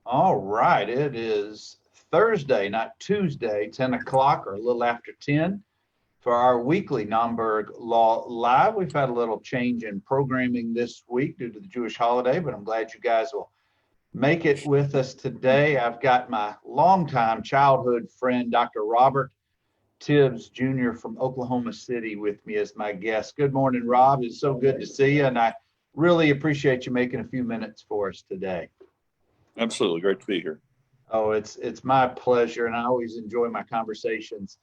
All right, it is Thursday, not Tuesday, 10 o'clock or a little after 10 for our weekly Nomberg Law Live. We've had a little change in programming this week due to the Jewish holiday, but I'm glad you guys will make it with us today. I've got my longtime childhood friend, Dr. Robert Tibbs Jr. from Oklahoma City with me as my guest. Good morning, Rob. It's so good to see you, and I really appreciate you making a few minutes for us today. Absolutely. Great to be here. Oh, it's my pleasure, and I always enjoy my conversations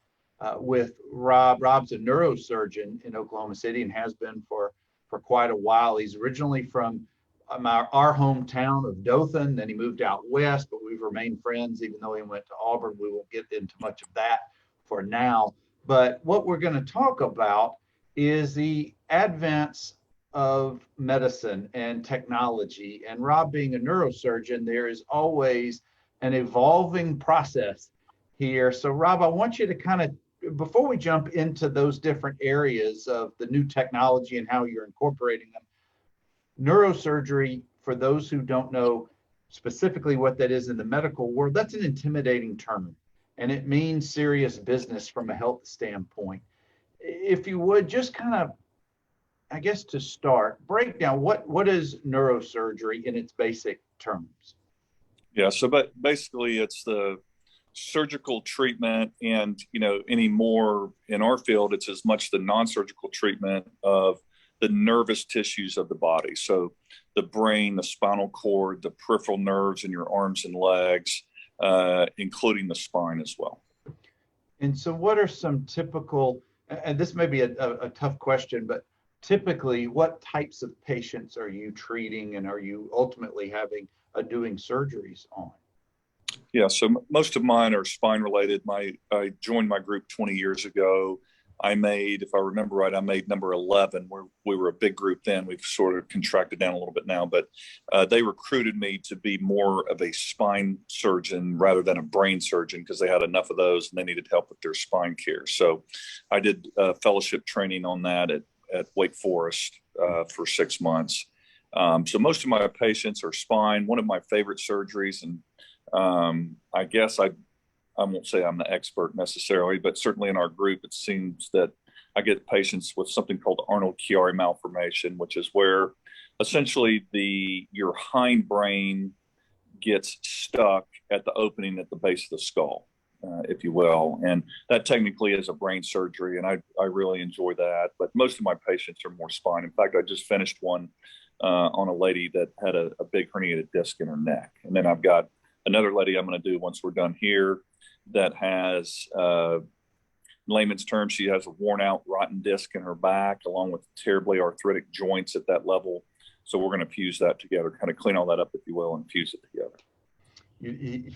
with Rob. Rob's a neurosurgeon in Oklahoma City and has been for quite a while. He's originally from our hometown of Dothan. Then he moved out west, but we've remained friends even though he went to Auburn. We won't get into much of that for now. But what we're going to talk about is the advance of medicine and technology. And Rob, being a neurosurgeon, there is always an evolving process here. So, Rob, I want you to kind of, before we jump into those different areas of the new technology and how you're incorporating them, neurosurgery, for those who don't know specifically what that is in the medical world, that's an intimidating term, and it means serious business from a health standpoint. If you would just kind of, I guess to start, break down what is neurosurgery in its basic terms. Yeah, so but basically it's the surgical treatment, and anymore in our field, it's as much the non-surgical treatment of the nervous tissues of the body. So the brain, the spinal cord, the peripheral nerves in your arms and legs, including the spine as well. And so what are some typical, and this may be a tough question, but typically what types of patients are you treating and are you ultimately having doing surgeries on? Yeah, so most of mine are spine related. I joined my group 20 years ago. If I remember right, I made number 11, where we were a big group then. We've sort of contracted down a little bit now, but they recruited me to be more of a spine surgeon rather than a brain surgeon because they had enough of those and they needed help with their spine care. So I did fellowship training on that at Wake Forest for 6 months. So most of my patients are spine. One of my favorite surgeries, and I guess I won't say I'm the expert necessarily, but certainly in our group, it seems that I get patients with something called Arnold-Chiari malformation, which is where essentially your hindbrain gets stuck at the opening at the base of the skull, if you will. And that technically is a brain surgery, and I really enjoy that. But most of my patients are more spine. In fact, I just finished one on a lady that had a big herniated disc in her neck. And then I've got another lady I'm going to do once we're done here that has, in layman's terms, she has a worn out rotten disc in her back along with terribly arthritic joints at that level. So we're going to fuse that together, kind of clean all that up, if you will, and fuse it together. You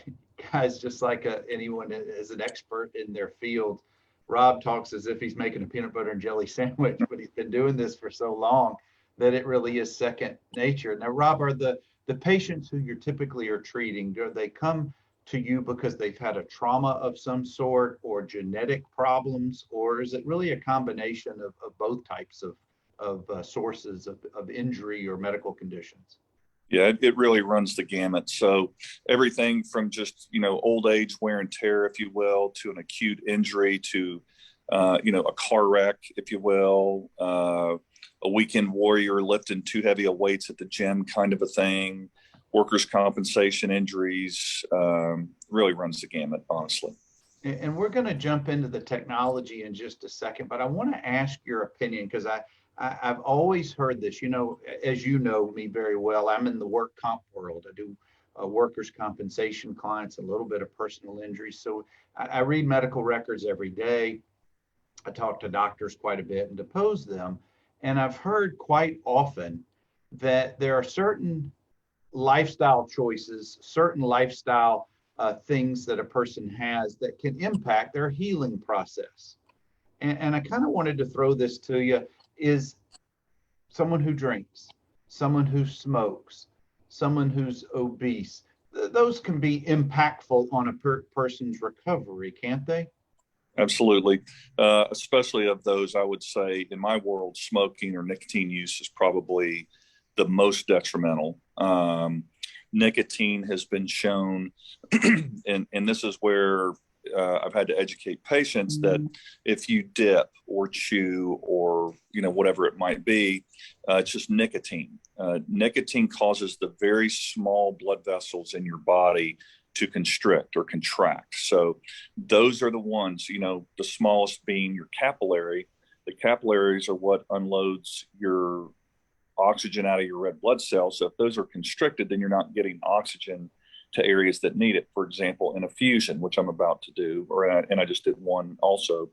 guys, just like anyone is an expert in their field, Rob talks as if he's making a peanut butter and jelly sandwich, but he's been doing this for so long that it really is second nature. Now, Rob, are the patients who you typically are treating, do they come to you because they've had a trauma of some sort or genetic problems, or is it really a combination of both types of sources of injury or medical conditions? Yeah, it really runs the gamut. So everything from just, old age wear and tear, if you will, to an acute injury, to, a car wreck, if you will, a weekend warrior lifting too heavy of weights at the gym kind of a thing, workers' compensation injuries, really runs the gamut, honestly. And we're going to jump into the technology in just a second, but I want to ask your opinion because I've always heard this, as you know me very well, I'm in the work comp world. I do workers' compensation clients, a little bit of personal injury. So I read medical records every day. I talk to doctors quite a bit and depose them. And I've heard quite often that there are certain lifestyle choices, certain lifestyle things that a person has that can impact their healing process. And I kind of wanted to throw this to you, is someone who drinks, someone who smokes, someone who's obese, those can be impactful on a person's recovery, can't they? Absolutely. Especially of those, I would say in my world, smoking or nicotine use is probably the most detrimental. nicotine has been shown, and this is where I've had to educate patients that if you dip or chew or whatever it might be, it's just nicotine. Nicotine causes the very small blood vessels in your body to constrict or contract. So those are the ones, the smallest being your capillary. The capillaries are what unloads your oxygen out of your red blood cells. So if those are constricted, then you're not getting oxygen to areas that need it. For example, in a fusion, which I'm about to do, and I just did one also,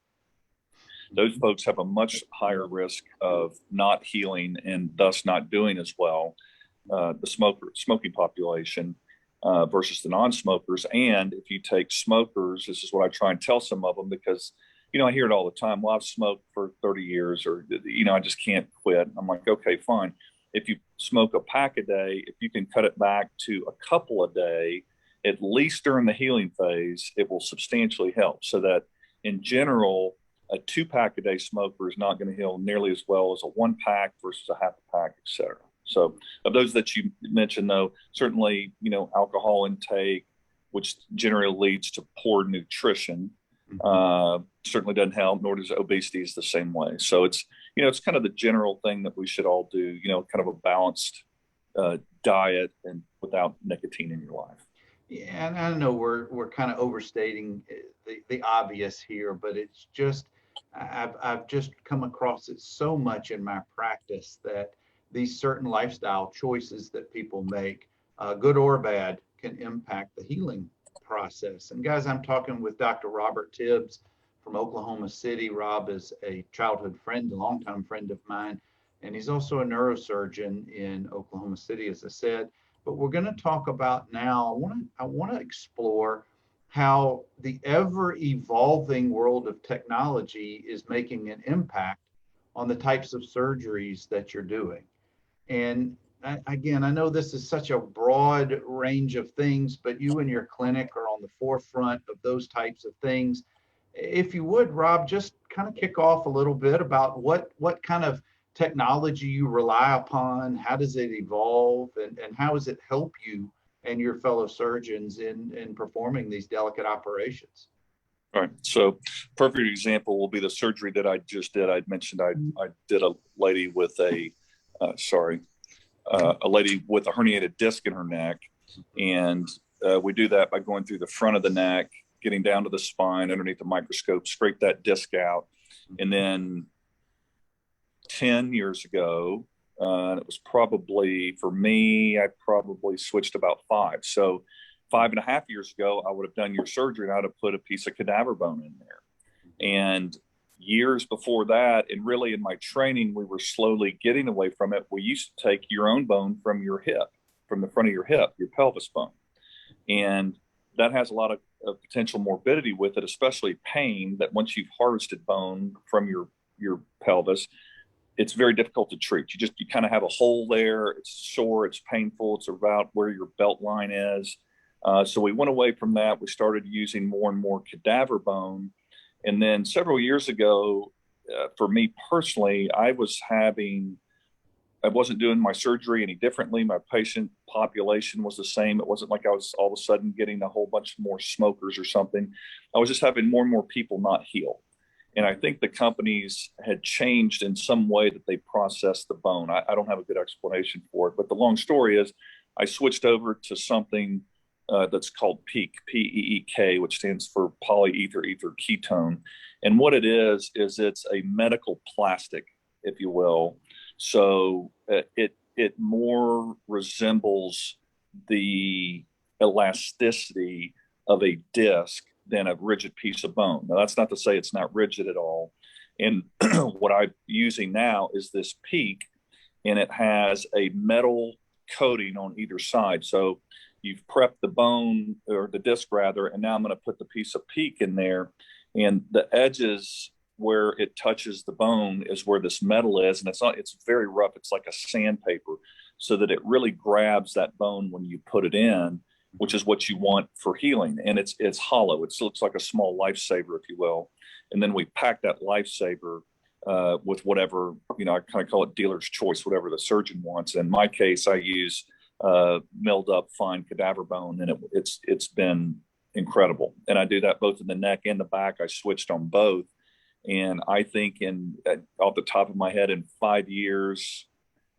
those folks have a much higher risk of not healing and thus not doing as well, the smoking population versus the non-smokers. And if you take smokers, this is what I try and tell some of them, because I hear it all the time. Well, I've smoked for 30 years, or I just can't quit. I'm like, okay, fine. If you smoke a pack a day, if you can cut it back to a couple a day, at least during the healing phase, it will substantially help. So that in general, a 2-pack a day smoker is not going to heal nearly as well as a 1-pack versus a half a pack, et cetera. So of those that you mentioned, though, certainly, alcohol intake, which generally leads to poor nutrition, certainly doesn't help, nor does obesity is the same way. So it's, it's kind of the general thing that we should all do, kind of a balanced diet and without nicotine in your life. Yeah, and I know we're kind of overstating the obvious here, but it's just, I've just come across it so much in my practice that these certain lifestyle choices that people make, good or bad, can impact the healing process. And guys, I'm talking with Dr. Robert Tibbs from Oklahoma City. Rob is a childhood friend, a longtime friend of mine, and he's also a neurosurgeon in Oklahoma City, as I said. But we're going to talk about now, I want to explore how the ever evolving world of technology is making an impact on the types of surgeries that you're doing. And again, I know this is such a broad range of things, but you and your clinic are on the forefront of those types of things. If you would, Rob, just kind of kick off a little bit about what kind of technology you rely upon, how does it evolve, and how does it help you and your fellow surgeons in performing these delicate operations? All right. So perfect example will be the surgery that I just did. I mentioned I did a lady with a lady with a herniated disc in her neck. And we do that by going through the front of the neck, getting down to the spine underneath the microscope, scrape that disc out. And then 10 years ago, and it was probably, for me, I probably switched about 5. So 5.5 years ago, I would have done your surgery and I'd have put a piece of cadaver bone in there. And years before that, and really in my training, we were slowly getting away from it. We used to take your own bone from your hip, from the front of your hip, your pelvis bone. And that has a lot of potential morbidity with it, especially pain, that once you've harvested bone from your pelvis, it's very difficult to treat. You kind of have a hole there. It's sore. It's painful. It's about where your belt line is. So we went away from that. We started using more and more cadaver bone. And then several years ago, for me personally, I wasn't doing my surgery any differently. My patient population was the same. It wasn't like I was all of a sudden getting a whole bunch more smokers or something. I was just having more and more people not heal. And I think the companies had changed in some way that they processed the bone. I don't have a good explanation for it, but the long story is I switched over to something that's called PEEK, P-E-E-K, which stands for polyether ether ketone. And what it is it's a medical plastic, if you will. So it more resembles the elasticity of a disc than a rigid piece of bone. Now, that's not to say it's not rigid at all. And what I'm using now is this PEEK, and it has a metal coating on either side. So you've prepped the bone, or the disc rather, and now I'm going to put the piece of PEEK in there. And the edges where it touches the bone is where this metal is. And it's very rough. It's like a sandpaper, so that it really grabs that bone when you put it in, which is what you want for healing. And it's hollow. It looks like a small lifesaver, if you will. And then we pack that lifesaver with whatever, I kind of call it dealer's choice, whatever the surgeon wants. In my case, I use milled up fine cadaver bone, and it's been incredible. And I do that both in the neck and the back. I switched on both, and I think off the top of my head, in 5 years,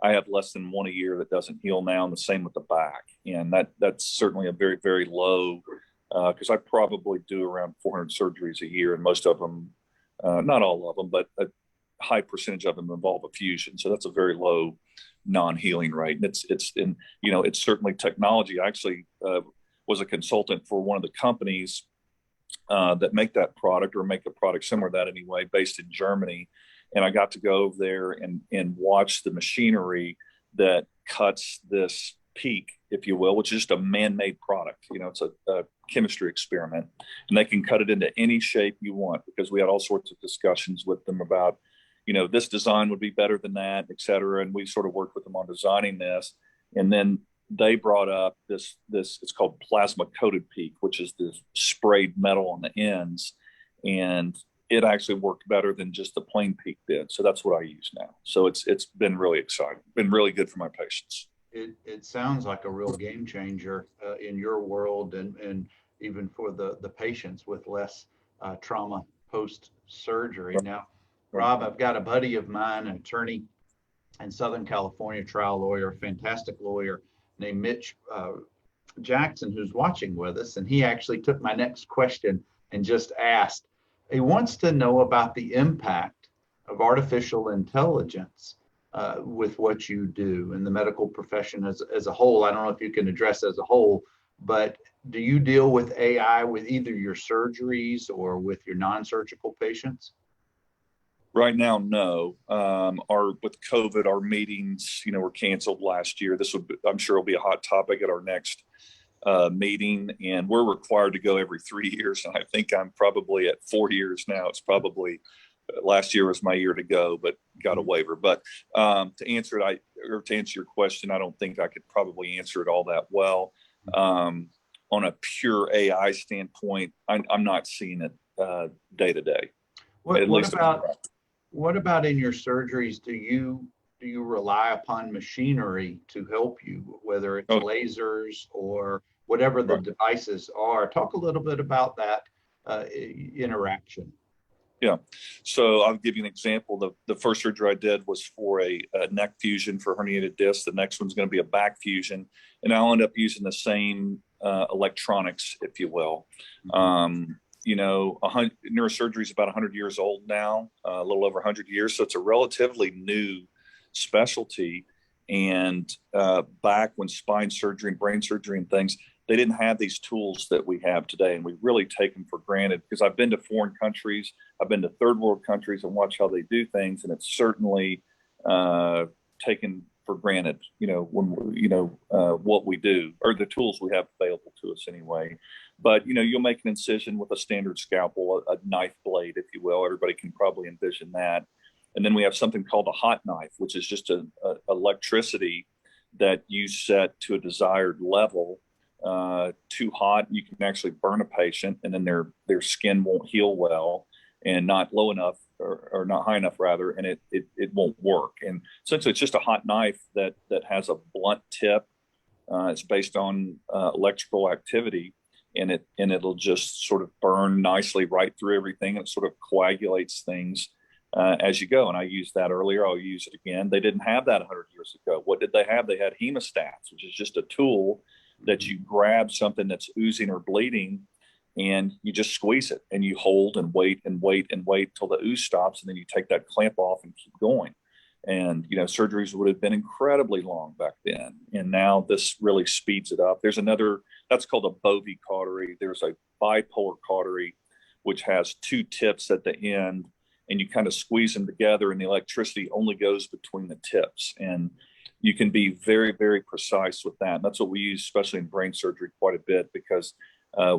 I have less than one a year that doesn't heal now, and the same with the back. And that's certainly a very, very low, because I probably do around 400 surgeries a year, and most of them, not all of them, but a high percentage of them involve a fusion. So that's a very low non-healing rate. And it's certainly technology. I actually was a consultant for one of the companies that make that product, or make a product similar to that anyway, based in Germany. And I got to go over there and watch the machinery that cuts this peak, if you will, which is just a man-made product. It's a chemistry experiment, and they can cut it into any shape you want, because we had all sorts of discussions with them about, this design would be better than that, et cetera. And we sort of worked with them on designing this. And then they brought up this, it's called plasma coated peak, which is this sprayed metal on the ends. And it actually worked better than just the plain peak did. So that's what I use now. So it's been really exciting, been really good for my patients. It sounds like a real game changer in your world, and even for the patients with less trauma post-surgery. Now, Rob, I've got a buddy of mine, an attorney in Southern California, trial lawyer, fantastic lawyer, named Mitch Jackson, who's watching with us. And he actually took my next question and just asked, he wants to know about the impact of artificial intelligence with what you do in the medical profession as a whole. I don't know if you can address as a whole, but do you deal with AI with either your surgeries or with your non-surgical patients? Right now, no. With COVID, our meetings, were canceled last year. I'm sure, will be a hot topic at our next meeting, and we're required to go every 3 years. And I think I'm probably at 4 years now. It's probably last year was my year to go, but got a waiver. But to answer your question, I don't think I could probably answer it all that well. On a pure AI standpoint, I'm not seeing it day to day. What about in your surgeries? Do you rely upon machinery to help you, whether it's lasers or whatever the devices are? Talk a little bit about that interaction. Yeah. So I'll give you an example. The first surgery I did was for a neck fusion for herniated disc. The next one's going to be a back fusion. And I'll end up using the same electronics, if you will. Neurosurgery is about 100 years old now, a little over 100 years. So it's a relatively new specialty. And back when spine surgery and brain surgery and things, they didn't have these tools that we have today. And we really take them for granted, because I've been to foreign countries, I've been to third world countries and watched how they do things. And it's certainly taken for granted, what we do, or the tools we have available to us anyway. But, you'll make an incision with a standard scalpel, a knife blade, if you will. Everybody can probably envision that. And then we have something called a hot knife, which is just a electricity that you set to a desired level. Too hot, you can actually burn a patient, and then their skin won't heal well, and not low enough, or not high enough rather, and it won't work. And essentially, it's just a hot knife that has a blunt tip. It's based on electrical activity, and it'll just sort of burn nicely right through everything, and it sort of coagulates things as you go. And I used that earlier. I'll use it again. They didn't have that 100 years ago. What did they have? They had hemostats, which is just a tool that you grab something that's oozing or bleeding, and you just squeeze it, and you hold and wait and wait and wait till the ooze stops, and then you take that clamp off and keep going. And surgeries would have been incredibly long back then, and now this really speeds it up. There's another that's called a Bovie cautery. There's a bipolar cautery, which has two tips at the end, and you kind of squeeze them together, and the electricity only goes between the tips. And you can be very, very precise with that. And that's what we use, especially in brain surgery, quite a bit, because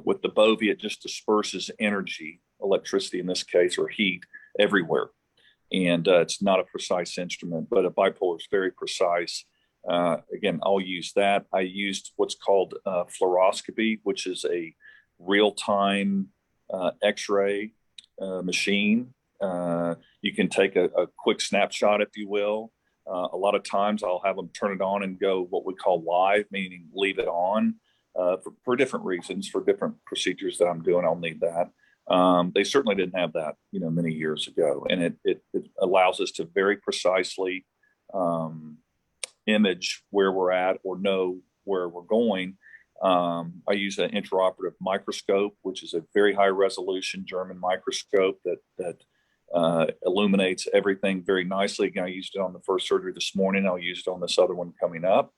with the Bovie, it just disperses energy, electricity in this case, or heat, everywhere. And it's not a precise instrument, but a bipolar is very precise. Again, I'll use that. I used what's called fluoroscopy, which is a real-time X-ray machine. You can take a quick snapshot, if you will, A lot of times I'll have them turn it on and go what we call live, meaning leave it on for different reasons, for different procedures that I'm doing. I'll need that. They certainly didn't have that, many years ago, and it allows us to very precisely image where we're at or know where we're going. I use an intraoperative microscope, which is a very high resolution German microscope that illuminates everything very nicely. Again, I used it on the first surgery this morning. I'll use it on this other one coming up.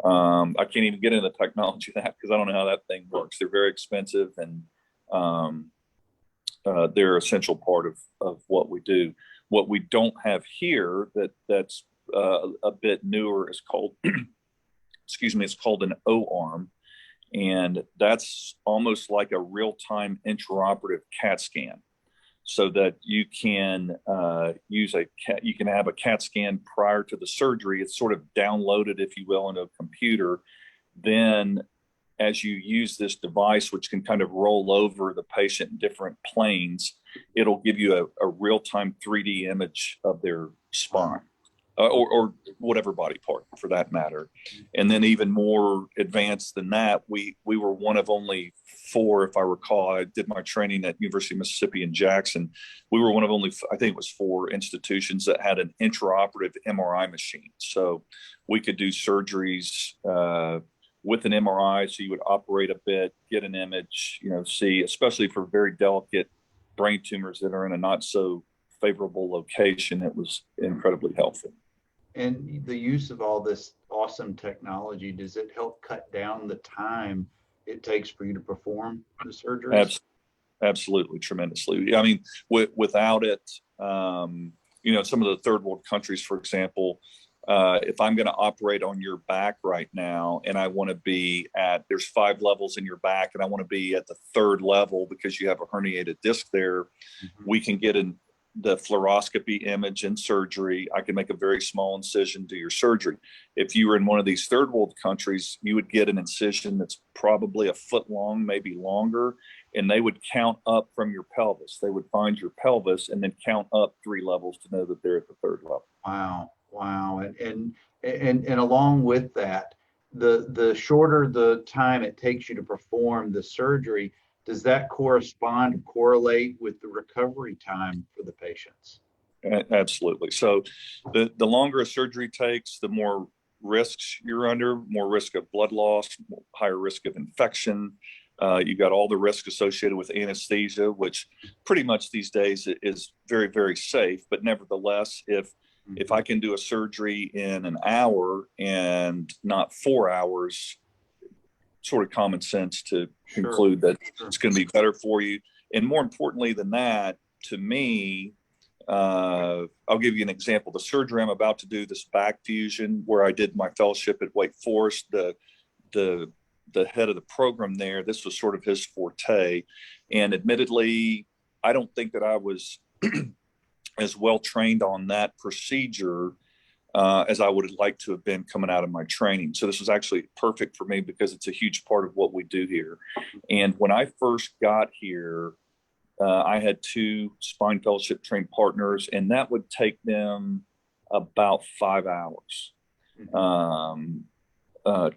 I can't even get into the technology of that because I don't know how that thing works. They're very expensive, and they're an essential part of what we do. What we don't have here that's a bit newer is called, excuse me, it's called an O-arm. And that's almost like a real-time intraoperative CAT scan, so that you can you can have a CAT scan prior to the surgery. It's sort of downloaded, if you will, into a computer. Then as you use this device, which can kind of roll over the patient in different planes, it'll give you a real-time 3D image of their spine. Or whatever body part for that matter. And then even more advanced than that, we were one of only 4, if I recall. I did my training at University of Mississippi in Jackson. We were one of only, I think it was 4 institutions that had an intraoperative MRI machine. So we could do surgeries with an MRI. So you would operate a bit, get an image, see, especially for very delicate brain tumors that are in a not so favorable location. It was incredibly helpful. And the use of all this awesome technology, does it help cut down the time it takes for you to perform the surgery? Absolutely, tremendously. I mean, without it, some of the third world countries, for example, if I'm going to operate on your back right now and I want to be there's 5 levels in your back and I want to be at the 3rd level because you have a herniated disc there, we can get the fluoroscopy image in surgery. I can make a very small incision, do your surgery. If you were in one of these third world countries, you would get an incision that's probably a foot long, maybe longer, and they would count up from your pelvis. They would find your pelvis and then count up 3 levels to know that they're at the 3rd level. Wow. And along with that, the shorter the time it takes you to perform the surgery, does that correlate with the recovery time for the patients? Absolutely. So the longer a surgery takes, the more risks you're under, more risk of blood loss, higher risk of infection. You got all the risk associated with anesthesia, which pretty much these days is very, very safe. But nevertheless, if I can do a surgery in an hour and not 4 hours, sort of common sense to conclude that it's going to be better for you. And more importantly than that, to me, I'll give you an example. The surgery I'm about to do, this back fusion, where I did my fellowship at Wake Forest, the head of the program there, this was sort of his forte. And admittedly, I don't think that I was as well trained on that procedure as I would like to have been coming out of my training. So this was actually perfect for me because it's a huge part of what we do here. And when I first got here, I had 2 spine fellowship trained partners, and that would take them about 5 hours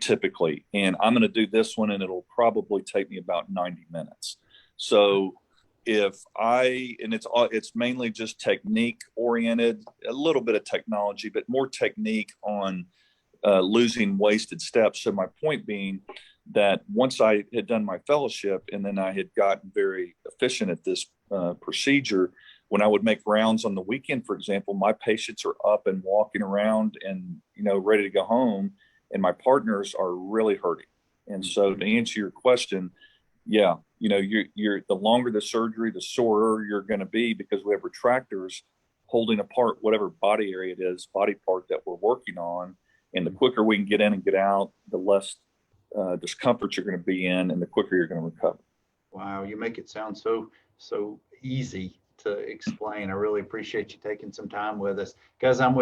typically. And I'm going to do this one, and it'll probably take me about 90 minutes. So it's mainly just technique oriented, a little bit of technology, but more technique on losing wasted steps. So my point being that once I had done my fellowship and then I had gotten very efficient at this procedure, when I would make rounds on the weekend, for example, my patients are up and walking around and, ready to go home, and my partners are really hurting. And so to answer your question, yeah, you're the longer the surgery, the sorer you're going to be, because we have retractors holding apart whatever body area it is, body part that we're working on. And the quicker we can get in and get out, the less discomfort you're going to be in, and the quicker you're going to recover. Wow, you make it sound so easy to explain. I really appreciate you taking some time with us. Guys, I'm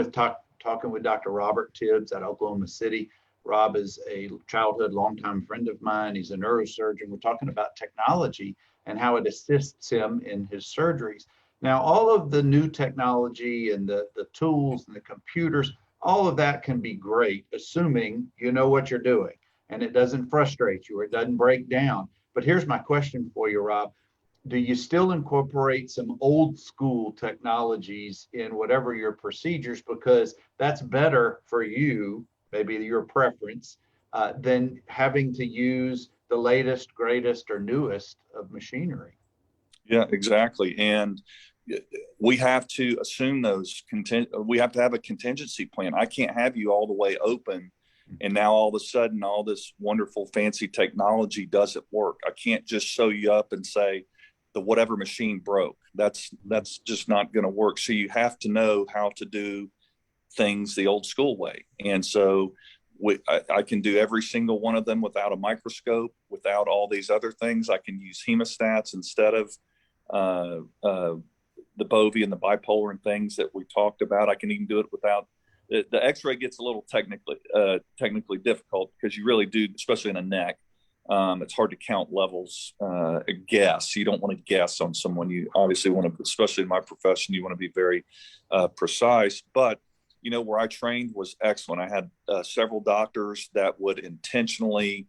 talking with Dr. Robert Tibbs at Oklahoma City. Rob is a childhood longtime friend of mine. He's a neurosurgeon. We're talking about technology and how it assists him in his surgeries. Now, all of the new technology and the tools and the computers, All of that can be great, assuming you know what you're doing and it doesn't frustrate you or it doesn't break down. But here's my question for you, Rob. Do you still incorporate some old school technologies in whatever your procedures, because that's better for you, maybe your preference, than having to use the latest, greatest, or newest of machinery? Yeah, exactly. And we have to assume we have to have a contingency plan. I can't have you all the way open and now all of a sudden all this wonderful fancy technology doesn't work. I can't just sew you up and say the whatever machine broke. That's just not going to work. So you have to know how to do things the old school way. And so I can do every single one of them without a microscope, without all these other things. I can use hemostats instead of the Bovie and the bipolar and things that we talked about. I can even do it without the X-ray. Gets a little technically difficult because you really do, especially in a neck. It's hard to count levels. Guess. You don't want to guess on someone. You obviously want to, especially in my profession, you want to be very precise. But where I trained was excellent. I had several doctors that would intentionally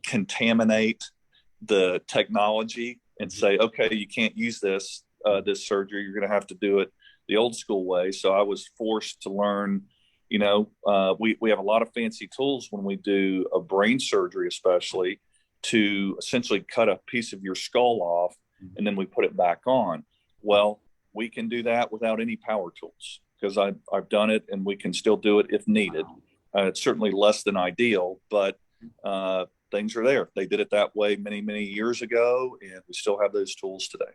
contaminate the technology and say, okay, you can't use this surgery. You're going to have to do it the old school way. So I was forced to learn, we have a lot of fancy tools when we do a brain surgery, especially, to essentially cut a piece of your skull off and then we put it back on. Well, we can do that without any power tools because I've done it and we can still do it if needed. It's certainly less than ideal, but things are there. They did it that way many, many years ago, and we still have those tools today.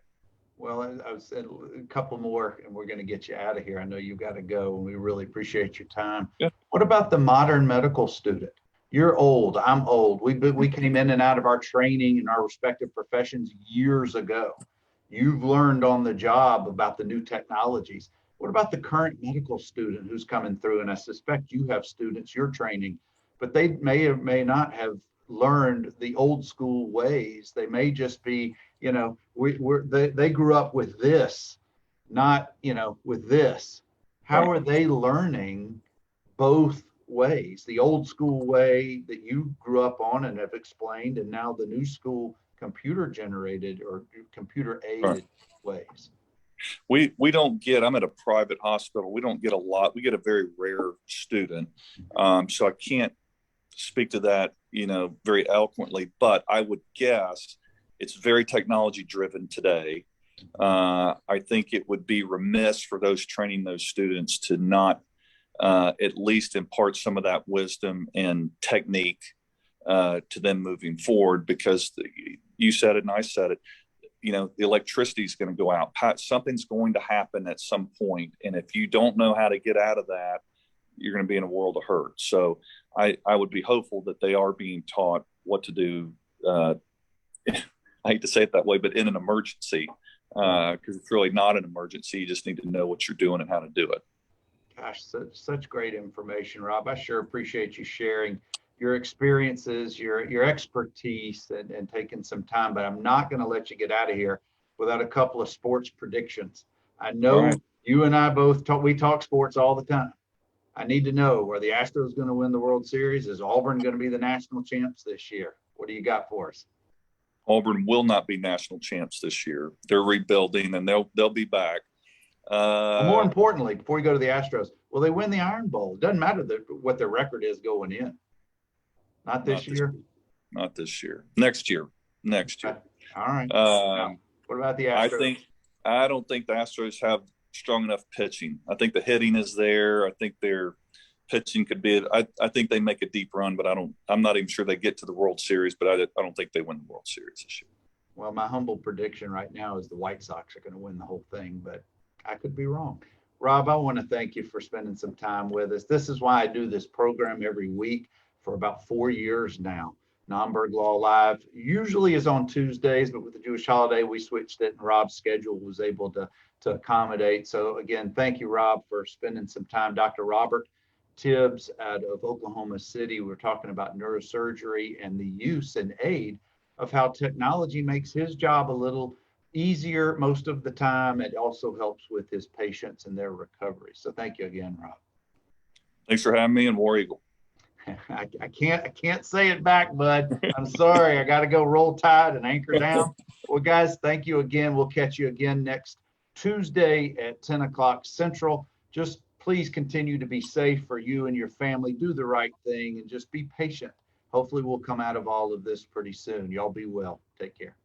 Well, I was a couple more, and we're going to get you out of here. I know you've got to go, and we really appreciate your time. Yeah. What about the modern medical student? You're old. I'm old. We came in and out of our training in our respective professions years ago. You've learned on the job about the new technologies. What about the current medical student who's coming through? And I suspect you have students you're training, but they may or may not have learned the old school ways. They may just be, they grew up with this, not, with this. How are they learning both ways? The old school way that you grew up on and have explained, and now the new school computer generated or computer aided ways. We don't get, I'm at a private hospital. We don't get a lot. We get a very rare student. So I can't speak to that, very eloquently, but I would guess it's very technology driven today. I think it would be remiss for those training those students to not at least impart some of that wisdom and technique to them moving forward, because you said it and I said it, the electricity is going to go out. Something's going to happen at some point. And if you don't know how to get out of that, you're going to be in a world of hurt. So I would be hopeful that they are being taught what to do. I hate to say it that way, but in an emergency, because it's really not an emergency. You just need to know what you're doing and how to do it. Gosh, such great information, Rob. I sure appreciate you sharing your experiences, your expertise, and taking some time. But I'm not going to let you get out of here without a couple of sports predictions. I know you and I both talk sports all the time. I need to know, are the Astros going to win the World Series? Is Auburn going to be the national champs this year? What do you got for us? Auburn will not be national champs this year. They're rebuilding, and they'll be back. Well, more importantly, before we go to the Astros, will they win the Iron Bowl? It doesn't matter what their record is going in. Not this year? Not this year. Next year. All right. What about the Astros? I don't think the Astros have strong enough pitching. I think the hitting is there. I think their pitching could be. I think they make a deep run, but I'm not even sure they get to the World Series. But I don't think they win the World Series this year. Well, my humble prediction right now is the White Sox are going to win the whole thing, but I could be wrong. Rob, I want to thank you for spending some time with us. This is why I do this program every week for about 4 years now. Nomberg Law Live usually is on Tuesdays, but with the Jewish holiday, we switched it, and Rob's schedule was able to accommodate. So again, thank you, Rob, for spending some time. Dr. Robert Tibbs out of Oklahoma City. We're talking about neurosurgery and the use and aid of how technology makes his job a little easier most of the time. It also helps with his patients and their recovery. So thank you again, Rob. Thanks for having me, and War Eagle. I can't say it back, bud. I'm sorry. I got to go roll tide and anchor down. Well, guys, thank you again. We'll catch you again next Tuesday at 10 o'clock Central. Just please continue to be safe for you and your family. Do the right thing and just be patient. Hopefully we'll come out of all of this pretty soon. Y'all be well. Take care.